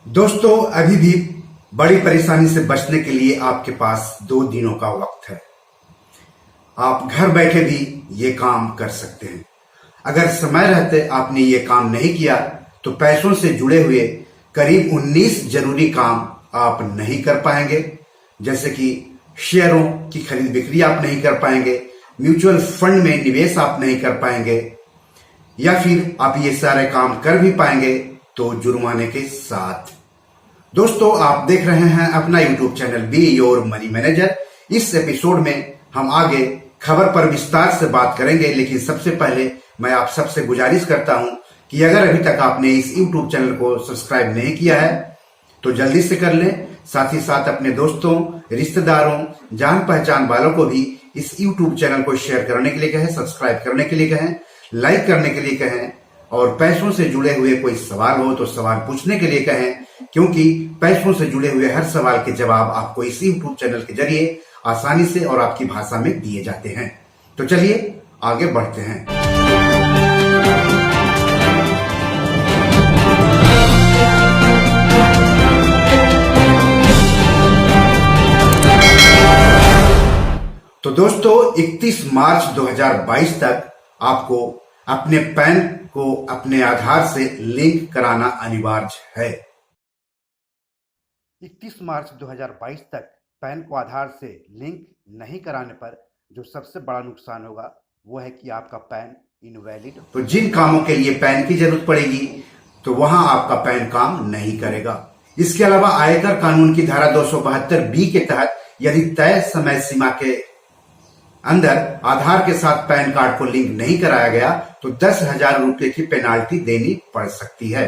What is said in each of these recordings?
दोस्तों, अभी भी बड़ी परेशानी से बचने के लिए आपके पास 2 दिनों का वक्त है। आप घर बैठे भी ये काम कर सकते हैं। अगर समय रहते आपने ये काम नहीं किया तो पैसों से जुड़े हुए करीब 19 जरूरी काम आप नहीं कर पाएंगे। जैसे कि शेयरों की खरीद बिक्री आप नहीं कर पाएंगे, म्यूचुअल फंड में निवेश आप नहीं कर पाएंगे, या फिर आप ये सारे काम कर भी पाएंगे तो जुर्माने के साथ। दोस्तों, आप देख रहे हैं अपना YouTube channel be your money manager. इस एपिसोड में हम आगे खबर पर विस्तार से बात करेंगे, लेकिन सबसे पहले मैं आप सबसे गुजारिश करता हूं कि अगर अभी तक आपने इस यूट्यूब चैनल को सब्सक्राइब नहीं किया है तो जल्दी से कर लें। साथ ही साथ अपने दोस्तों, रिश्तेदारों, जान पहचान वालों को भी इस यूट्यूब चैनल को शेयर करने के लिए कहें, सब्सक्राइब करने के लिए कहें, लाइक करने के लिए कहें, और पैसों से जुड़े हुए कोई सवाल हो तो सवाल पूछने के लिए कहें, क्योंकि पैसों से जुड़े हुए हर सवाल के जवाब आपको इस यूट्यूब चैनल के जरिए आसानी से और आपकी भाषा में दिए जाते हैं। तो चलिए आगे बढ़ते हैं। तो दोस्तों, 31 मार्च 2022 तक आपको अपने पैन को अपने आधार से लिंक कराना अनिवार्य है। 31 मार्च 2022 तक पैन को आधार से लिंक नहीं कराने पर जो सबसे बड़ा नुकसान होगा वो है कि आपका पैन इनवैलिड। तो जिन कामों के लिए पैन की जरूरत पड़ेगी तो वहां आपका पैन काम नहीं करेगा। इसके अलावा आयकर कानून की धारा 272 के तहत यदि तय समय सीमा के अंदर आधार के साथ पैन कार्ड को लिंक नहीं कराया गया तो 10,000 रुपए की पेनाल्टी देनी पड़ सकती है।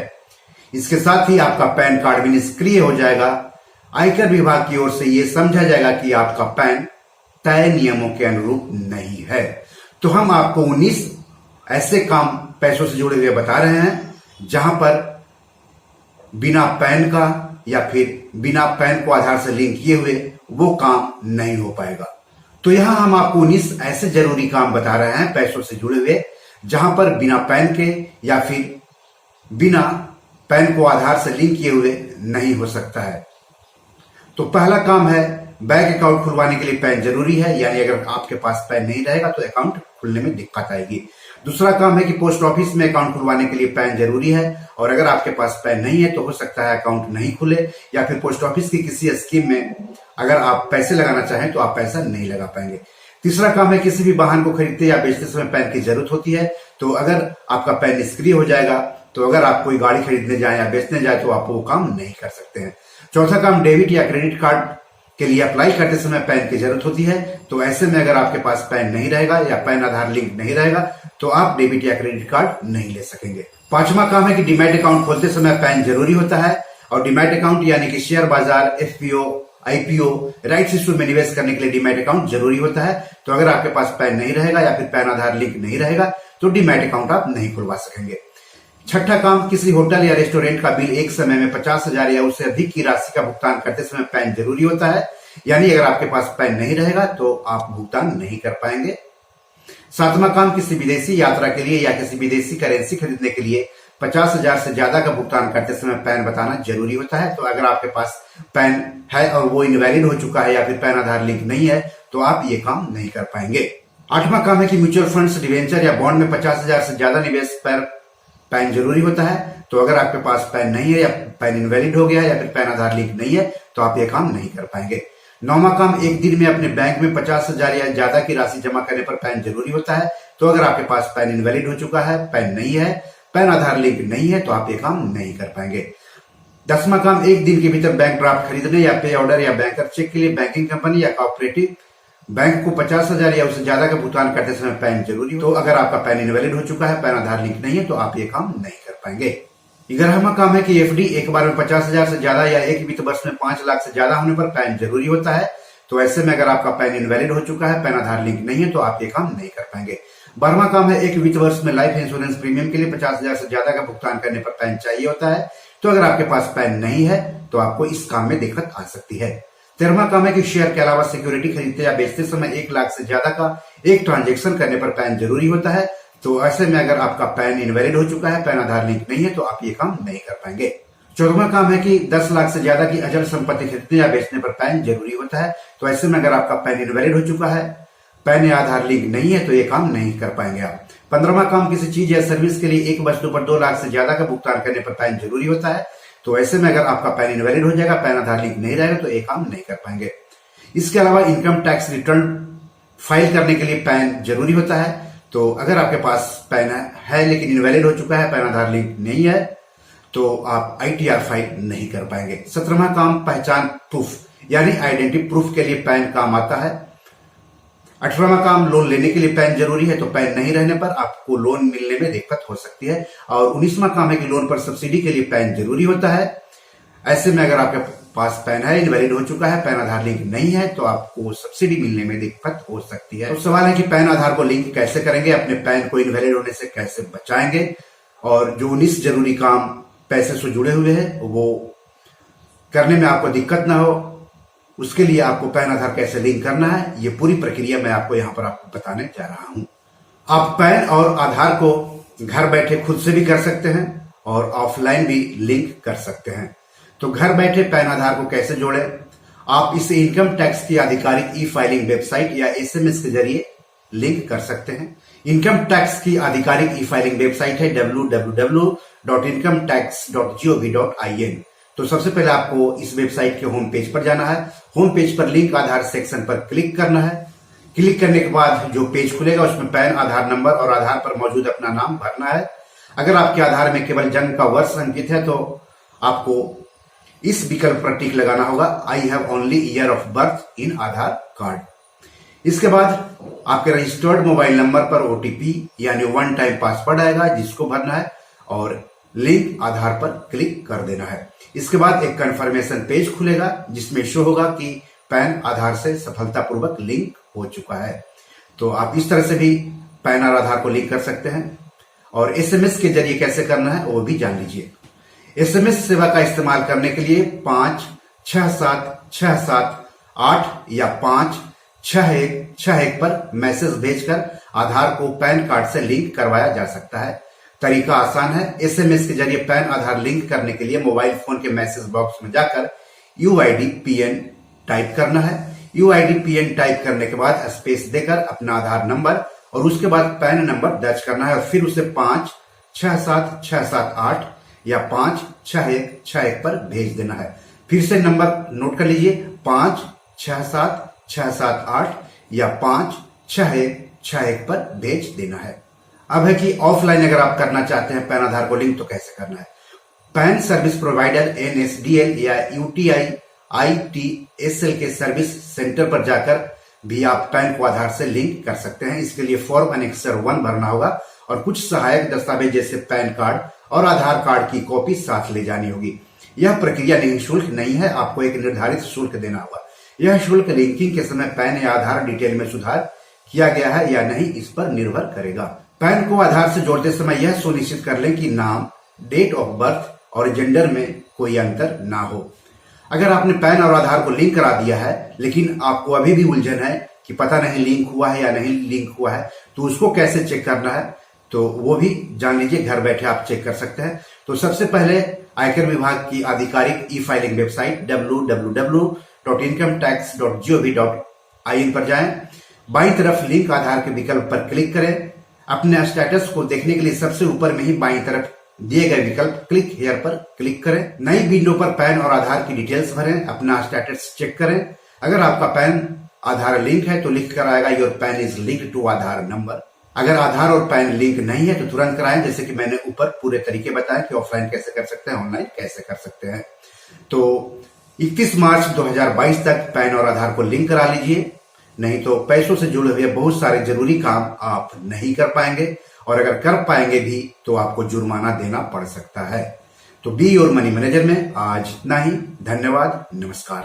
इसके साथ ही आपका पैन कार्ड भी निष्क्रिय हो जाएगा। आयकर विभाग की ओर से यह समझा जाएगा कि आपका पैन तय नियमों के अनुरूप नहीं है। तो हम आपको 19 ऐसे काम पैसों से जुड़े हुए बता रहे हैं जहां पर बिना पैन का या फिर बिना पैन को आधार से लिंक किए हुए वो काम नहीं हो पाएगा। तो यहां हम आपको 19 ऐसे जरूरी काम बता रहे हैं पैसों से जुड़े हुए जहां पर बिना पैन के या फिर बिना पैन को आधार से लिंक किए हुए नहीं हो सकता है। तो पहला काम है, बैंक अकाउंट खुलवाने के लिए पैन जरूरी है, यानी अगर आपके पास पैन नहीं रहेगा तो अकाउंट खुलने में दिक्कत आएगी। दूसरा काम है कि पोस्ट ऑफिस में अकाउंट खुलवाने के लिए पैन जरूरी है, और अगर आपके पास पैन नहीं है तो हो सकता है अकाउंट नहीं खुले, या फिर पोस्ट ऑफिस की किसी स्कीम में अगर आप पैसे लगाना चाहें तो आप पैसा नहीं लगा पाएंगे। तीसरा काम है, किसी भी वाहन को खरीदते या बेचते समय पैन की जरूरत होती है, तो अगर आपका पैन निष्क्रिय हो जाएगा तो अगर आप कोई गाड़ी खरीदने जाए या बेचने जाए तो आप वो काम नहीं कर सकते हैं। चौथा काम, डेबिट या क्रेडिट कार्ड के लिए अप्लाई करते समय पैन की जरूरत होती है, तो ऐसे में अगर आपके पास पैन नहीं रहेगा या पैन आधार लिंक नहीं रहेगा तो आप डेबिट या क्रेडिट कार्ड नहीं ले सकेंगे। पांचवा काम है कि डीमैट अकाउंट खोलते समय पैन जरूरी होता है, और डीमैट अकाउंट यानी कि शेयर बाजार, एफपीओ, आईपीओ, राइट्स इश्यू में निवेश करने के लिए डीमैट अकाउंट जरूरी होता है। तो अगर आपके पास पैन नहीं रहेगा या फिर पैन आधार लिंक नहीं रहेगा तो डीमैट अकाउंट आप नहीं खुलवा सकेंगे। छठा काम, किसी होटल या रेस्टोरेंट का बिल एक समय में 50,000 या उससे अधिक की राशि का भुगतान करते समय पैन जरूरी होता है, यानी अगर आपके पास पैन नहीं रहेगा तो आप भुगतान नहीं कर पाएंगे। सातवां काम, किसी विदेशी यात्रा के लिए या किसी विदेशी करेंसी खरीदने के लिए 50,000 से ज्यादा का भुगतान करते समय पैन बताना जरूरी होता है। तो अगर आपके पास पैन है और वो इनवैलिड हो चुका है या फिर पैन आधार लिंक नहीं है तो आप ये काम नहीं कर पाएंगे। आठवां काम है कि म्यूचुअल फंड्स, डिवेंचर या बॉन्ड में 50,000 से ज्यादा निवेश पर पैन जरूरी होता है। तो अगर आपके पास पैन नहीं है या पैन इनवैलिड हो गया है या फिर पैन आधार लिंक नहीं है तो आप ये काम नहीं कर पाएंगे। नौवां काम, एक दिन में अपने बैंक में 50,000 या ज्यादा की राशि जमा करने पर पैन जरूरी होता है। तो अगर आपके पास पैन इनवैलिड हो चुका है, पैन नहीं है, पैन आधार लिंक नहीं है तो आप ये काम नहीं कर पाएंगे। 10वां काम, एक दिन के भीतर बैंक ड्राफ्ट खरीदने या पे ऑर्डर या बैंकर चेक के लिए बैंकिंग कंपनी या कोऑपरेटिव बैंक को 50,000 या उससे ज्यादा का भुगतान करते समय पैन जरूरी। तो अगर आपका पैन इनवैलिड हो चुका है, पैन आधार लिंक नहीं है तो आप ये काम नहीं कर पाएंगे। 11वां काम है कि एफडी एक बार में 50,000 से ज्यादा या एक वित्त वर्ष में 5 लाख से ज्यादा होने पर पैन जरूरी होता है। तो ऐसे में अगर आपका पैन इनवैलिड हो चुका है, पैन आधार लिंक नहीं है तो आप ये काम नहीं कर पाएंगे। 12वां काम है, एक वित्त वर्ष में लाइफ इंश्योरेंस प्रीमियम के लिए 50,000 से ज्यादा का भुगतान करने पर पैन चाहिए होता है। तो अगर आपके पास पैन नहीं है तो आपको इस काम में दिक्कत आ सकती है। 13वां काम है कि शेयर के अलावा सिक्योरिटी खरीदते या बेचते समय 1 लाख से ज्यादा का एक ट्रांजेक्शन करने पर पैन जरूरी होता है। तो ऐसे में अगर आपका पैन इनवैलिड हो चुका है, पैन आधार लिंक नहीं है तो आप ये काम नहीं कर पाएंगे। 14वां काम है कि 10 लाख से ज्यादा की अचल संपत्ति खरीदने या बेचने पर पैन जरूरी होता है। तो ऐसे में अगर आपका पैन इनवैलिड हो चुका है, पैन या आधार लिंक नहीं है, तो ये काम नहीं कर पाएंगे आप। 15वां काम, किसी चीज या सर्विस के लिए एक वस्तु पर 2 लाख से ज्यादा का भुगतान करने पर पैन जरूरी होता है। तो ऐसे में अगर आपका पैन इनवैलिड हो जाएगा, पैन आधार लिंक नहीं रहेगा, तो ये काम नहीं कर पाएंगे। इसके अलावा इनकम टैक्स रिटर्न फाइल करने के लिए पैन जरूरी होता है। तो अगर आपके पास पैन है लेकिन इनवैलिड हो चुका है, पैन आधार लिंक नहीं है, तो आप ITR फाइल नहीं कर पाएंगे। 17वां काम, पहचान प्रूफ यानी आइडेंटिटी प्रूफ के लिए पैन काम आता है। 18वां काम, लोन लेने के लिए पैन जरूरी है। तो पैन नहीं रहने पर आपको लोन मिलने में दिक्कत हो सकती है। और 19वां काम है कि लोन पर सब्सिडी के लिए पैन जरूरी होता है। ऐसे में अगर आपके पास पैन है, इनवैलिड हो चुका है, पैन आधार लिंक नहीं है, तो आपको सब्सिडी मिलने में दिक्कत हो सकती है। तो सवाल है कि पैन आधार को लिंक कैसे करेंगे, अपने पैन को इनवैलिड होने से कैसे बचाएंगे, और जो 19 जरूरी काम पैसे से जुड़े हुए हैं वो करने में आपको दिक्कत ना हो, उसके लिए आपको पैन आधार कैसे लिंक करना है, ये पूरी प्रक्रिया मैं आपको यहाँ पर आपको बताने जा रहा हूँ। आप पैन और आधार को घर बैठे खुद से भी कर सकते हैं और ऑफलाइन भी लिंक कर सकते हैं। तो घर बैठे पैन आधार को कैसे जोड़ें, आप इसे इनकम टैक्स की आधिकारिक ई फाइलिंग वेबसाइट या SMS के जरिए लिंक कर सकते हैं। इनकम टैक्स की आधिकारिक ई फाइलिंग वेबसाइट है www.incometax.gov.in। तो सबसे पहले आपको इस वेबसाइट के होम पेज पर जाना है। होम पेज पर लिंक आधार सेक्शन पर क्लिक करना है। क्लिक करने के बाद जो पेज खुलेगा उसमें पैन, आधार नंबर और आधार पर मौजूद अपना नाम भरना है। अगर आपके आधार में केवल जन्म का वर्ष अंकित है तो आपको इस विकल्प पर टिक लगाना होगा, I have only year of birth in Aadhaar card. इसके बाद आपके रजिस्टर्ड मोबाइल नंबर पर OTP यानी 1 टाइम पासवर्ड आएगा, जिसको भरना है और लिंक आधार पर क्लिक कर देना है। इसके बाद एक कंफर्मेशन पेज खुलेगा जिसमें शो होगा कि पैन आधार से सफलतापूर्वक लिंक हो चुका है। तो आप इस तरह से भी पैन और आधार को लिंक कर सकते हैं। और SMS के जरिए कैसे करना है वो भी जान लीजिए। SMS सेवा का इस्तेमाल करने के लिए 56767 या 56161 पर मैसेज भेजकर आधार को पैन कार्ड से लिंक करवाया जा सकता है। तरीका आसान है। SMS के जरिए पैन आधार लिंक करने के लिए मोबाइल फोन के मैसेज बॉक्स में जाकर UIDPN टाइप करना है। UIDPN टाइप करने के बाद स्पेस देकर अपना आधार नंबर और उसके बाद पैन नंबर दर्ज करना है और फिर उसे 56767 या 56161 पर भेज देना है। फिर से नंबर नोट कर लीजिए, 56767 या 56161 पर भेज देना है। अब है कि ऑफलाइन अगर आप करना चाहते हैं पैन आधार को लिंक तो कैसे करना है। पैन सर्विस प्रोवाइडर NSDL या UTI ITSL के सर्विस सेंटर पर जाकर भी आप पैन को आधार से लिंक कर सकते हैं। इसके लिए फॉर्म अनेक्सर 1 भरना होगा और कुछ सहायक दस्तावेज जैसे पैन कार्ड और आधार कार्ड की कॉपी साथ ले जानी होगी। यह प्रक्रिया निःशुल्क नहीं है, आपको एक निर्धारित शुल्क देना होगा। यह शुल्क लिंकिंग के समय पैन या आधार डिटेल में सुधार किया गया है या नहीं इस पर निर्भर करेगा। पैन को आधार से जोड़ते समय यह सुनिश्चित कर लें कि नाम, डेट ऑफ बर्थ और जेंडर में कोई अंतर ना हो। अगर आपने पैन और आधार को लिंक करा दिया है लेकिन आपको अभी भी उलझन है कि पता नहीं लिंक हुआ है या नहीं लिंक हुआ है, तो उसको कैसे चेक करना है तो वो भी जान लीजिए। घर बैठे आप चेक कर सकते हैं। तो सबसे पहले आयकर विभाग की आधिकारिक ई फाइलिंग वेबसाइट www.incometax.gov.in पर जाएं। बाईं तरफ लिंक आधार के विकल्प पर क्लिक करें। अपने स्टेटस को देखने के लिए सबसे ऊपर में ही बाईं तरफ दिए गए विकल्प क्लिक हियर पर क्लिक करें। नई विंडो पर पैन और आधार की डिटेल्स भरें, अपना स्टेटस चेक करें। अगर आपका पैन आधार लिंक है तो लिख कर आएगा your PAN is link to Aadhaar number. अगर आधार और पैन लिंक नहीं है तो तुरंत कराएं, जैसे कि मैंने ऊपर पूरे तरीके बताए कि ऑफलाइन कैसे कर सकते हैं, ऑनलाइन कैसे कर सकते हैं। तो 31 मार्च 2022 तक पैन और आधार को लिंक करा लीजिए, नहीं तो पैसों से जुड़े हुए बहुत सारे जरूरी काम आप नहीं कर पाएंगे और अगर कर पाएंगे भी तो आपको जुर्माना देना पड़ सकता है। तो बी योर मनी मैनेजर में आज इतना ही। धन्यवाद, नमस्कार।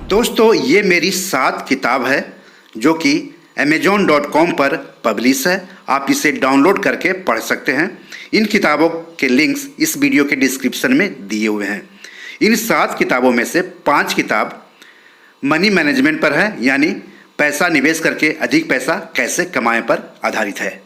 दोस्तों, ये मेरी 7 किताब है जो कि amazon.com पर पब्लिश है। आप इसे डाउनलोड करके पढ़ सकते हैं। इन किताबों के लिंक्स इस वीडियो के डिस्क्रिप्शन में दिए हुए हैं। इन 7 किताबों में से 5 किताब मनी मैनेजमेंट पर है, यानी पैसा निवेश करके अधिक पैसा कैसे कमाएं पर आधारित है।